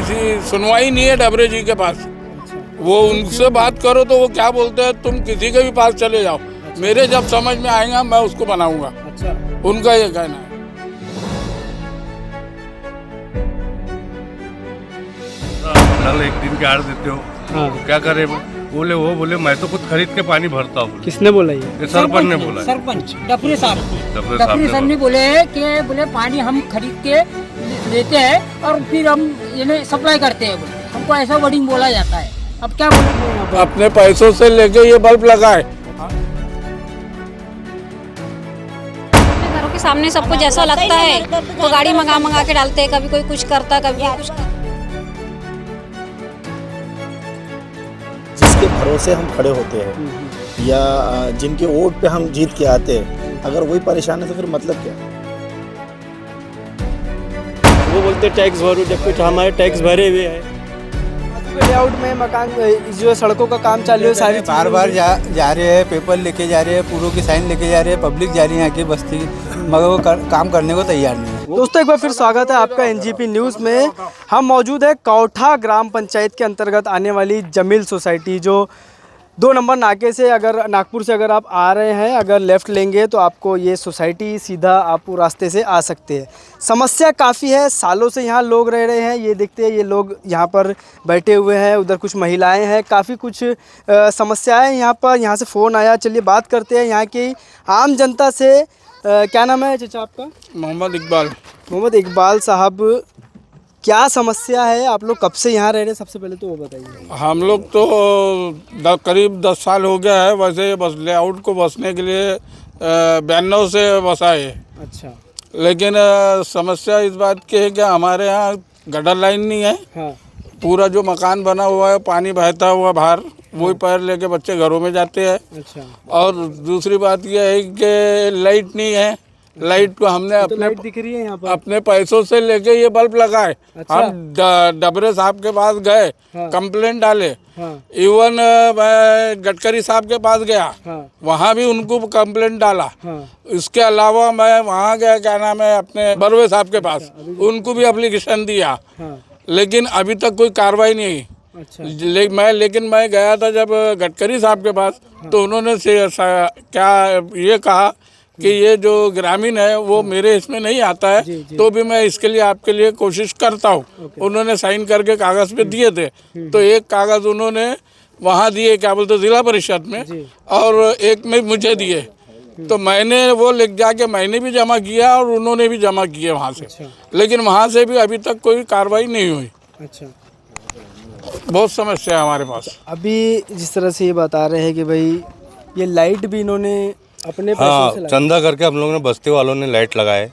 ऐसी सुनवाई नहीं है डबरे जी के पास। वो उनसे बात करो तो वो क्या बोलते हैं, तुम किसी के भी पास चले जाओ, मेरे जब समझ में आएगा मैं उसको बनाऊंगा। अच्छा, उनका ये कहना है। नल एक दिन के आड़ देते हो तो क्या करे? बोले मैं तो खुद खरीद के पानी भरता हूँ। किसने बोला ये? सरपंच ने बोला। सरपंच डफरी साहब डफरी साहब ने बोले कि बोले पानी हम खरीद के लेते हैं और फिर हम इन्हें सप्लाई करते हैं, बोले हमको ऐसा वर्डिंग बोला जाता है। अब क्या बोले? अपने पैसों से लेके ये बल्ब लगाए। घरों के सामने सबको जैसा लगता है तो गाड़ी मंगा के डालते हैं, कभी कोई कुछ करता कभी कुछ करता। जिसके भरोसे हम खड़े होते हैं या जिनके वोट पे हम जीत के आते हैं, अगर वही परेशान है तो फिर मतलब क्या? वो बोलते टैक्स भरो, जब कुछ हमारे टैक्स भरे हुए हैं। लेआउट में मकान जो सड़कों का काम चालू है, सारी बार बार जा रहे हैं, पेपर लेके जा रहे हैं, पूरों की साइन लेके जा रहे हैं, पब्लिक जा रही है आगे बस्ती, मगर वो काम करने को तैयार नहीं है। दोस्तों एक बार फिर स्वागत है आपका एनजीपी न्यूज़ में। हम मौजूद है कौठा ग्राम पंचायत के अंतर्गत आने वाली जमील सोसाइटी, जो 2 नंबर नाके से अगर नागपुर से अगर आप आ रहे हैं, अगर लेफ़्ट लेंगे तो आपको ये सोसाइटी सीधा आप रास्ते से आ सकते हैं। समस्या काफ़ी है, सालों से यहाँ लोग रह रहे हैं। ये देखते हैं, ये लोग यहाँ पर बैठे हुए हैं, उधर कुछ महिलाएं हैं, काफ़ी कुछ समस्याएं यहाँ पर। यहाँ से फ़ोन आया, चलिए बात करते हैं यहाँ की आम जनता से। क्या नाम है चाचा आपका? मोहम्मद इकबाल। मोहम्मद इकबाल साहब, क्या समस्या है? आप लोग कब से यहाँ रह रहे हैं, सबसे पहले तो वो बताइए। हम लोग तो करीब 10 साल हो गया है। वैसे बस लेआउट को बसने के लिए 92 से बसा है। अच्छा, लेकिन समस्या इस बात की है कि हमारे यहाँ गटर लाइन नहीं है। हाँ, पूरा जो मकान बना हुआ है पानी बहता हुआ बाहर, वही पैर लेके बच्चे घरों में जाते हैं। अच्छा, और दूसरी बात यह है कि लाइट नहीं है। लाइट को हमने तो अपने लाइट दिख रही है यहाँ पर? अपने पैसों से लेके ये बल्ब लगाए। अच्छा। हम डबरे साहब के पास गए, हाँ। कंप्लेंट डाले। हाँ, इवन मैं गडकरी साहब के पास गया, हाँ, वहाँ भी उनको कंप्लेंट डाला। हाँ, इसके अलावा मैं वहाँ गया, क्या नाम है, अपने बरवे साहब के पास, उनको भी एप्लीकेशन दिया। हाँ, लेकिन अभी तक कोई कार्रवाई नहीं हुई। अच्छा, लेकिन मैं गया था जब गडकरी साहब के पास, तो उन्होंने क्या ये कहा कि ये जो ग्रामीण है वो मेरे इसमें नहीं आता है, तो भी मैं इसके लिए आपके लिए कोशिश करता हूँ। उन्होंने साइन करके कागज़ पे दिए थे। तो एक कागज़ उन्होंने वहाँ दिए, क्या बोलते, जिला परिषद में, और एक में मुझे दिए। तो मैंने वो लिख जाके मैंने भी जमा किया और उन्होंने भी जमा किए वहाँ से। लेकिन वहाँ से भी अभी तक कोई कार्रवाई नहीं हुई। अच्छा, बहुत समस्या है हमारे पास। अभी जिस तरह से ये बता रहे हैं कि भाई ये लाइट भी इन्होंने अपने पैसों हाँ, से लगाई। चंदा करके हम लोगों ने, बस्ती वालों ने लाइट लगाए।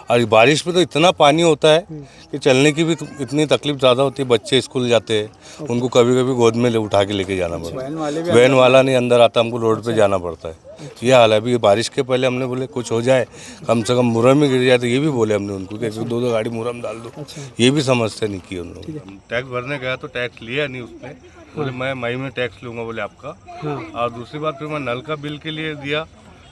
और बारिश में तो इतना पानी होता है कि चलने की भी इतनी तकलीफ ज़्यादा होती है। बच्चे स्कूल जाते हैं, उनको कभी कभी गोद में उठा के लेके जाना पड़ता है। वैन वाला नहीं अंदर आता, हमको रोड पे जाना पड़ता है। ये हाल है। अभी बारिश के पहले हमने बोले कुछ हो जाए, कम से कम मुरम में गिर जाए, तो ये भी बोले हमने उनको कि 2-2 गाड़ी मुरम डाल दो। ये भी समस्या नहीं की उन लोगों। टैक्स भरने गया तो टैक्स लिया नहीं उसने। बोले मैं मई में टैक्स लूँगा, बोले आपका। और दूसरी बात, फिर मैं नल का बिल के लिए दिया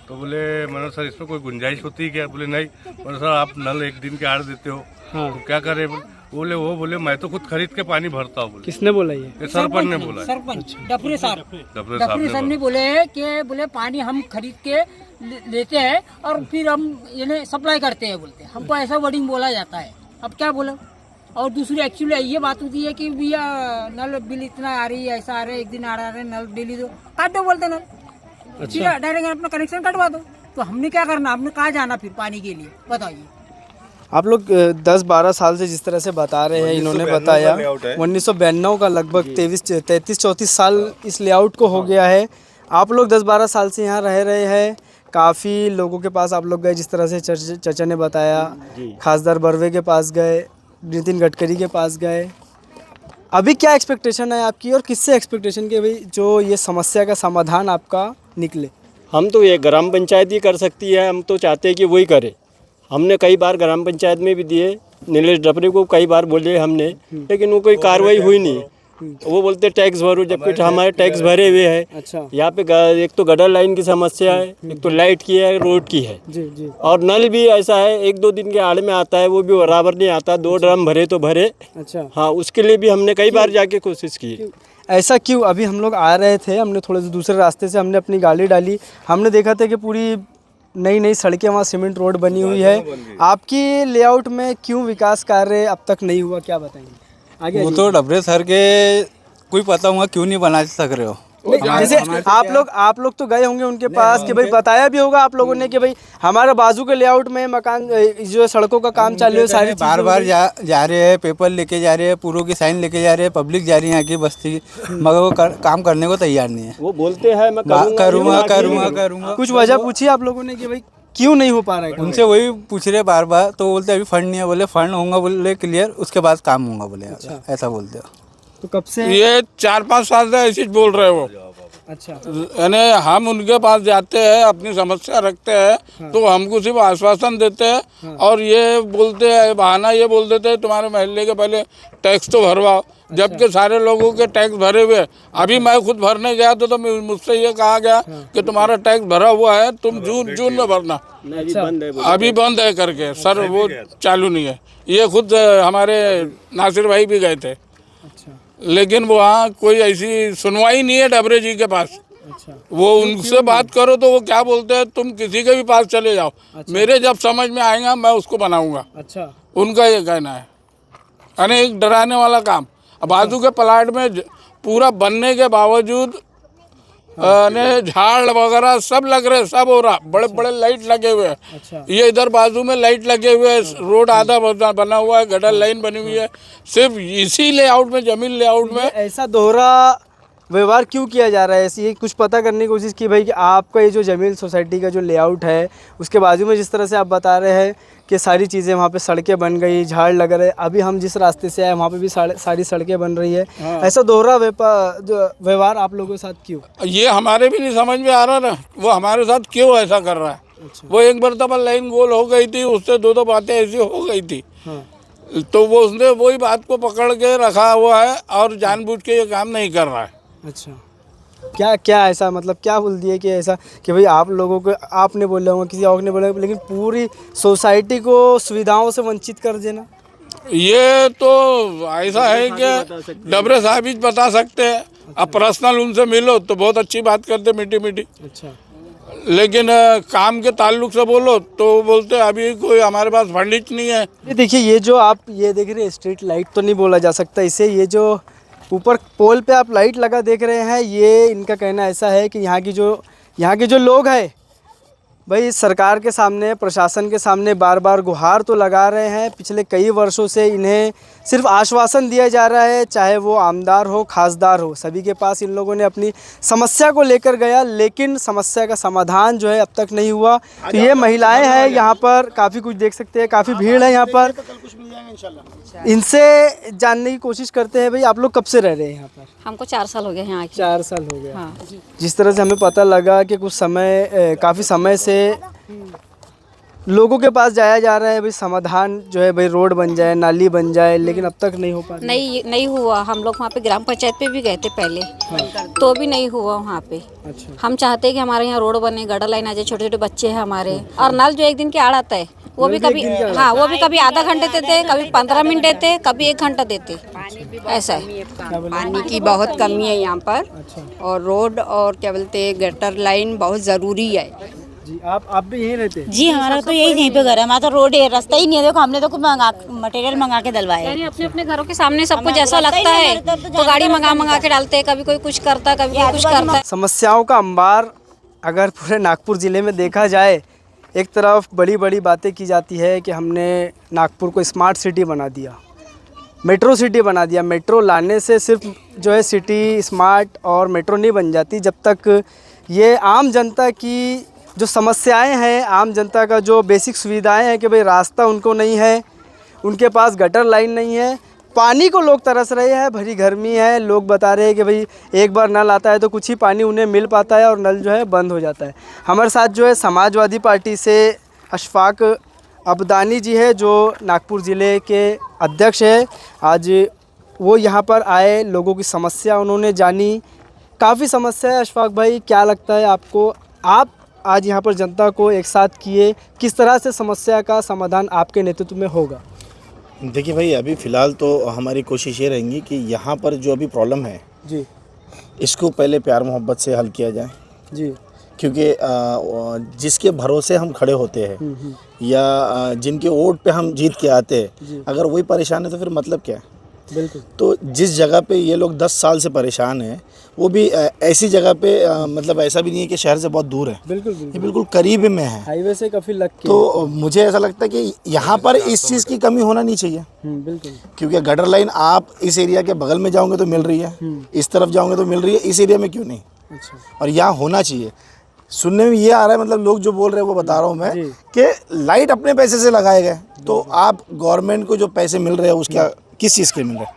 तो बोले, मैंने सर इसमें कोई गुंजाइश होती है क्या? बोले नहीं। मैंने सर आप नल एक दिन के आड़ देते हो तो क्या करे? बोले मैं तो खुद खरीद के पानी भरता हूँ। किसने बोला ये? सरपंच ने बोला। सरपंच डफरी साहब डफरी साहब ने बोले कि बोले पानी हम खरीद के लेते हैं और फिर हम इन्हें सप्लाई करते हैं, बोलते हमको ऐसा वर्डिंग बोला जाता है। अब क्या बोले? और दूसरी एक्चुअली ये बात होती है कि भैया नल बिल इतना आ रही है, ऐसा आ रहा है, एक दिन आ रहा है, नल बिल दो, काट दो, बोलते नल। अच्छा, डायरेक्ट अपना कनेक्शन कटवा दो। तो हमने क्या करना? हमने कहाँ जाना फिर पानी के लिए, बताइए। आप लोग 10-12 साल से जिस तरह से बता रहे हैं, इन्होंने बताया 1992 का, लगभग 33-34 साल इस लेआउट को हो गया है। आप लोग 10-12 साल से यहाँ रह रहे हैं। काफ़ी लोगों के पास आप लोग गए, जिस तरह से चाचा ने बताया, खासदार बरवे के पास गए, नितिन गडकरी के पास गए। अभी क्या एक्सपेक्टेशन है आपकी, और किससे एक्सपेक्टेशन के भाई जो ये समस्या का समाधान आपका निकले? हम तो ये ग्राम पंचायत ही कर सकती है। हम तो चाहते हैं कि वही करे। हमने कई बार ग्राम पंचायत में भी दिए, नीलेश डपरे को कई बार बोले हमने, लेकिन वो कोई कार्रवाई हुई नहीं। वो बोलते टैक्स भरो, जबकि हमारे टैक्स भरे हुए हैं। अच्छा यहाँ पे एक तो गटर लाइन की समस्या है, एक तो लाइट की है, रोड की है, जी जी और नल भी ऐसा है 1-2 दिन के आड़ में आता है, वो भी बराबर नहीं आता। 2 ड्रम भरे तो भरे। अच्छा हाँ, उसके लिए भी हमने कई बार जाके कोशिश की। ऐसा क्यों? अभी हम लोग आ रहे थे, हमने थोड़े से दूसरे रास्ते से हमने अपनी गाड़ी डाली, हमने देखा था कि पूरी नई नई सड़कें, वहाँ सीमेंट रोड बनी हुई है। आपकी लेआउट में क्यों विकास कार्य अब तक नहीं हुआ, क्या बताएंगे? आगे वो तो डबरे सर के कोई पता होगा क्यों नहीं बना सक रहे हो। जैसे आप लोग तो गए होंगे उनके पास कि भाई बताया भी होगा आप लोगों ने कि भाई हमारे बाजू के लेआउट में मकान जो सड़कों का काम चालू है, सारी बार बार जा रहे हैं, पेपर लेके जा रहे हैं, पूरों की साइन लेके जा रहे हैं, पब्लिक जा रही है यहाँ की बस्ती, मगर वो काम करने को तैयार नहीं है। वो बोलते हैं मैं करूँगा। कुछ वजह पूछी आप लोगों ने कि भाई क्यों नहीं हो पा रहा है? उनसे वही पूछ रहे बार बार, तो बोलते अभी फंड नहीं है। बोले फंड होगा बोले क्लियर, उसके बाद काम होगा बोले, ऐसा बोलते हो। तो कब से ये 4-5 साल से ऐसे बोल रहे हो। अच्छा यानी हम उनके पास जाते हैं, अपनी समस्या रखते हैं, तो हमको सिर्फ आश्वासन देते हैं और ये बोलते हैं, बहाना ये बोल देते हैं तुम्हारे महल्ले के पहले टैक्स तो भरवाओ, जबकि सारे लोगों के टैक्स भरे हुए। अभी मैं खुद भरने गया तो मुझसे ये कहा गया कि तुम्हारा टैक्स भरा हुआ है, तुम जून में भरना। अभी बंद है करके सर, वो चालू नहीं है। ये खुद हमारे नासिर भाई भी गए थे, लेकिन वहाँ कोई ऐसी सुनवाई नहीं है डबरे जी के पास। वो उनसे बात करो तो वो क्या बोलते हैं, तुम किसी के भी पास चले जाओ, मेरे जब समझ में आएगा मैं उसको बनाऊंगा। अच्छा उनका ये कहना है। यानी एक डराने वाला काम। अब बाजू के प्लाट में पूरा बनने के बावजूद झाड़ वगैरह सब लग रहे, सब हो रहा, बड़े बड़े लाइट लगे हुए हैं। अच्छा ये इधर बाजू में लाइट लगे हुए हैं, रोड आधा बना हुआ है, गटर लाइन बनी हुई है। सिर्फ इसी लेआउट में, जमीन लेआउट में ऐसा दोहरा व्यवहार क्यों किया जा रहा है? ऐसी कुछ पता करने की कोशिश की भाई कि आपका ये जो जमील सोसाइटी का जो लेआउट है, उसके बाजू में जिस तरह से आप बता रहे हैं कि सारी चीज़ें वहाँ पे सड़कें बन गई, झाड़ लग रहे, अभी हम जिस रास्ते से आए वहाँ पे भी सारी सड़कें बन रही है। ऐसा दोहरा व्यवहार आप लोगों के साथ क्यों? ये हमारे भी नहीं समझ में आ रहा ना, वो हमारे साथ क्यों ऐसा कर रहा है। वो एक मरतबा लाइन गोल हो गई थी, उससे 2 बातें ऐसी हो गई थी, तो वो उसने वही बात को पकड़ के रखा हुआ है और जानबूझ के ये काम नहीं कर रहा है। अच्छा क्या ऐसा मतलब क्या बोल दिए कि ऐसा कि भाई आप लोगों को, आपने बोला होगा, किसी और ने बोला, लेकिन पूरी सोसाइटी को सुविधाओं से वंचित कर देना? ये तो ऐसा है कि डबरे साहब ही बता सकते हैं। अब पर्सनल उनसे मिलो तो बहुत अच्छी बात करते, मीठी मीठी। अच्छा लेकिन काम के ताल्लुक से बोलो तो बोलते अभी कोई हमारे पास फंडिज नहीं है। ये देखिए, ये जो आप ये देख रहे हैं, स्ट्रीट लाइट तो नहीं बोला जा सकता इसे, ये जो ऊपर पोल पे आप लाइट लगा देख रहे हैं, ये इनका कहना ऐसा है कि यहाँ के जो लोग हैं भाई सरकार के सामने, प्रशासन के सामने बार बार गुहार तो लगा रहे हैं। पिछले कई वर्षों से इन्हें सिर्फ आश्वासन दिया जा रहा है, चाहे वो आमदार हो, खासदार हो, सभी के पास इन लोगों ने अपनी समस्या को लेकर गया, लेकिन समस्या का समाधान जो है अब तक नहीं हुआ। तो ये महिलाएं हैं यहाँ पर, काफ़ी कुछ देख सकते हैं, काफ़ी भीड़ है यहाँ पर। इनसे जानने की कोशिश करते हैं, भाई आप लोग कब से रह रहे हैं यहाँ पर? हमको 4 साल हो गए यहाँ आके। 4 साल हो गया। हाँ। जिस तरह से हमें पता लगा कि कुछ समय, काफ़ी समय से लोगों के पास जाया जा रहा है, भाई समाधान जो है, भाई रोड बन जाए, नाली बन जाए, लेकिन अब तक नहीं हो पा रहा। नहीं हुआ। हम लोग वहाँ पे ग्राम पंचायत पे भी गए थे पहले, तो भी नहीं हुआ वहाँ पे। अच्छा हम चाहते हैं कि हमारे यहाँ रोड बने, गटर लाइन आ जाए, छोटे छोटे बच्चे हैं हमारे, और नल जो 1 दिन के आड़ आता है वो भी कभी आधा घंटे देते, कभी 15 मिनट देते, कभी 1 घंटा देते, ऐसा है। पानी की बहुत कमी है यहाँ पर। और रोड और क्या बोलते हैं, गटर लाइन बहुत ज़रूरी है। जी आप भी यहीं रहते हैं? जी हमारा तो यहीं पे घर है, हमारा तो रोड है, रास्ता ही नहीं है। देखो हमने तो मटेरियल मंगा के डलवाया है। अपने अपने घरों के सामने सबको जैसा लगता है तो गाड़ी मंगा के डालते हैं, कभी कोई कुछ करता है, कभी कोई कुछ करता है। समस्याओं का अंबार अगर पूरे नागपुर ज़िले में देखा जाए, एक तरफ बड़ी बड़ी बातें की जाती है कि हमने नागपुर को स्मार्ट सिटी बना दिया, मेट्रो सिटी बना दिया। मेट्रो लाने से सिर्फ जो है सिटी स्मार्ट और मेट्रो नहीं बन जाती, जब तक ये आम जनता की जो समस्याएं हैं, आम जनता का जो बेसिक सुविधाएं हैं कि भाई रास्ता उनको नहीं है, उनके पास गटर लाइन नहीं है, पानी को लोग तरस रहे हैं, भरी गर्मी है, लोग बता रहे हैं कि भाई एक बार नल आता है तो कुछ ही पानी उन्हें मिल पाता है और नल जो है बंद हो जाता है। हमारे साथ जो है समाजवादी पार्टी से अशफाक अब्दानी जी है, जो नागपुर ज़िले के अध्यक्ष है। आज वो यहाँ पर आए, लोगों की समस्या उन्होंने जानी, काफ़ी समस्या है। अशफाक भाई, क्या लगता है आपको, आप आज यहाँ पर जनता को एक साथ किए, किस तरह से समस्या का समाधान आपके नेतृत्व में होगा? देखिए भाई, अभी फ़िलहाल तो हमारी कोशिश ये रहेंगी कि यहाँ पर जो अभी प्रॉब्लम है जी, इसको पहले प्यार मोहब्बत से हल किया जाए। जी, क्योंकि जिसके भरोसे हम खड़े होते हैं या जिनके वोट पे हम जीत के आते हैं, अगर वही परेशान है तो फिर मतलब क्या है? बिल्कुल। तो जिस जगह पे ये लोग 10 साल से परेशान हैं, वो भी ऐसी जगह पे मतलब ऐसा भी नहीं है कि शहर से बहुत दूर है, बिल्कुल ये बिल्कुल करीब में है, हाईवे से काफ़ी लग के। तो मुझे ऐसा लगता है कि यहाँ पर इस चीज़ की कमी होना नहीं चाहिए। बिल्कुल। क्योंकि गटर लाइन आप इस एरिया के बगल में जाओगे तो मिल रही है, इस तरफ जाओगे तो मिल रही है, इस एरिया में क्यों नहीं? अच्छा। और यहाँ होना चाहिए। सुनने में ये आ रहा है, मतलब लोग जो बोल रहे हैं वो बता रहा हूँ मैं, कि लाइट अपने पैसे से लगाए गए, तो आप गवर्नमेंट को जो पैसे मिल रहे हैं उसका किस चीज़ के मिल रहे हैं?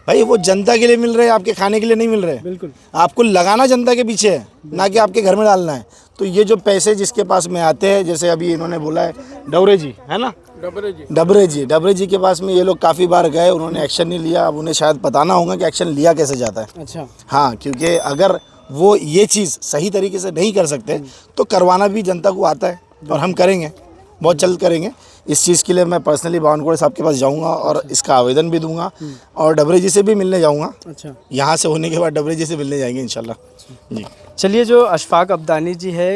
भाई वो जनता के लिए मिल रहे हैं, आपके खाने के लिए नहीं मिल रहे। बिल्कुल। आपको लगाना जनता के पीछे है, ना कि आपके घर में डालना है। तो ये जो पैसे जिसके पास में आते हैं, जैसे अभी इन्होंने बोला है डबरे जी, है ना, डबरे जी के पास में ये लोग काफ़ी बार गए, उन्होंने एक्शन नहीं लिया। अब उन्हें शायद बताना होगा कि एक्शन लिया कैसे जाता है। अच्छा। हाँ, क्योंकि अगर वो ये चीज़ सही तरीके से नहीं कर सकते तो करवाना भी जनता को आता है, और हम करेंगे, बहुत जल्द करेंगे। इस चीज़ के लिए मैं पर्सनली बावनकुड़े साहब के पास जाऊंगा और इसका आवेदन भी दूंगा, और डबरे जी से भी मिलने जाऊंगा। अच्छा। यहाँ से होने के बाद डबरे जी से मिलने जाएंगे इंशाल्लाह जी। चलिए, जो अशफाक अब्दानी जी है,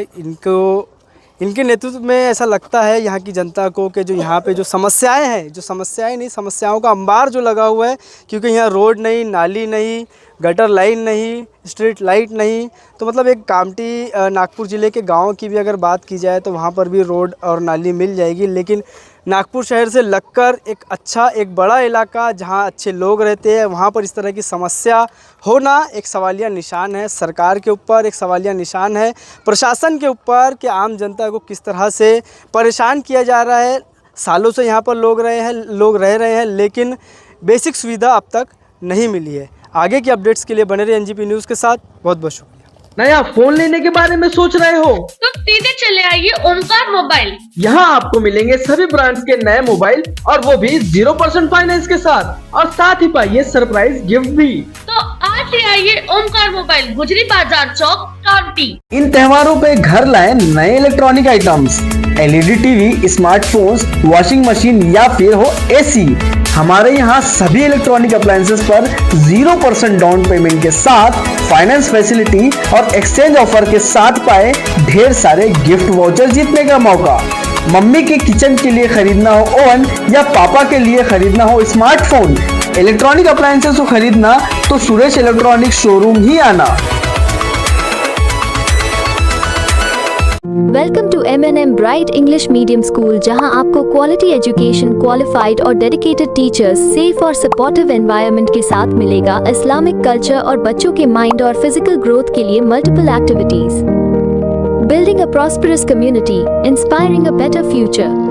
इनके नेतृत्व में ऐसा लगता है यहाँ की जनता को कि जो यहाँ पे जो समस्याएं हैं, जो समस्याएं नहीं, समस्याओं का अंबार जो लगा हुआ है, क्योंकि यहाँ रोड नहीं, नाली नहीं, गटर लाइन नहीं, स्ट्रीट लाइट नहीं, तो मतलब एक कामठी नागपुर ज़िले के गांव की भी अगर बात की जाए तो वहाँ पर भी रोड और नाली मिल जाएगी। लेकिन नागपुर शहर से लगकर एक अच्छा, एक बड़ा इलाका जहाँ अच्छे लोग रहते हैं, वहाँ पर इस तरह की समस्या होना एक सवालिया निशान है। सरकार के ऊपर एक सवालिया निशान है, प्रशासन के ऊपर, कि आम जनता को किस तरह से परेशान किया जा रहा है। सालों से यहाँ पर लोग रह रहे हैं, लेकिन बेसिक सुविधा अब तक नहीं मिली है। आगे की अपडेट्स के लिए बने रहे एनजीपी न्यूज़ के साथ। बहुत बहुत शुक्रिया। नया फोन लेने के बारे में सोच रहे हो तो सीधे चले आइए ओमकार मोबाइल। यहाँ आपको मिलेंगे सभी ब्रांड्स के नए मोबाइल, और वो भी 0% फाइनेंस के साथ, और साथ ही पाइए सरप्राइज गिफ्ट भी। तो आज ही आइए ओमकार मोबाइल, गुजरी बाजार चौक, कामठी। इन त्योहारों पे घर लाए नए electronic items, LED TV, smartphones, washing machine या फिर हो एसी। हमारे यहाँ सभी इलेक्ट्रॉनिक अप्लायंसेस पर 0% डाउन पेमेंट के साथ फाइनेंस फैसिलिटी और एक्सचेंज ऑफर के साथ पाए ढेर सारे गिफ्ट वाउचर जीतने का मौका। मम्मी के किचन के लिए खरीदना हो ओवन, या पापा के लिए खरीदना हो स्मार्टफोन, इलेक्ट्रॉनिक अप्लायंसेस को खरीदना तो सुरेश इलेक्ट्रॉनिक शोरूम ही आना। Welcome to M&M bright English medium school, जहां आपको क्वालिटी एजुकेशन, क्वालिफाइड और डेडिकेटेड टीचर्स, सेफ और सपोर्टिव एनवायरनमेंट के साथ मिलेगा। इस्लामिक कल्चर और बच्चों के माइंड और फिजिकल ग्रोथ के लिए multiple activities. Building a prosperous community, inspiring a better future.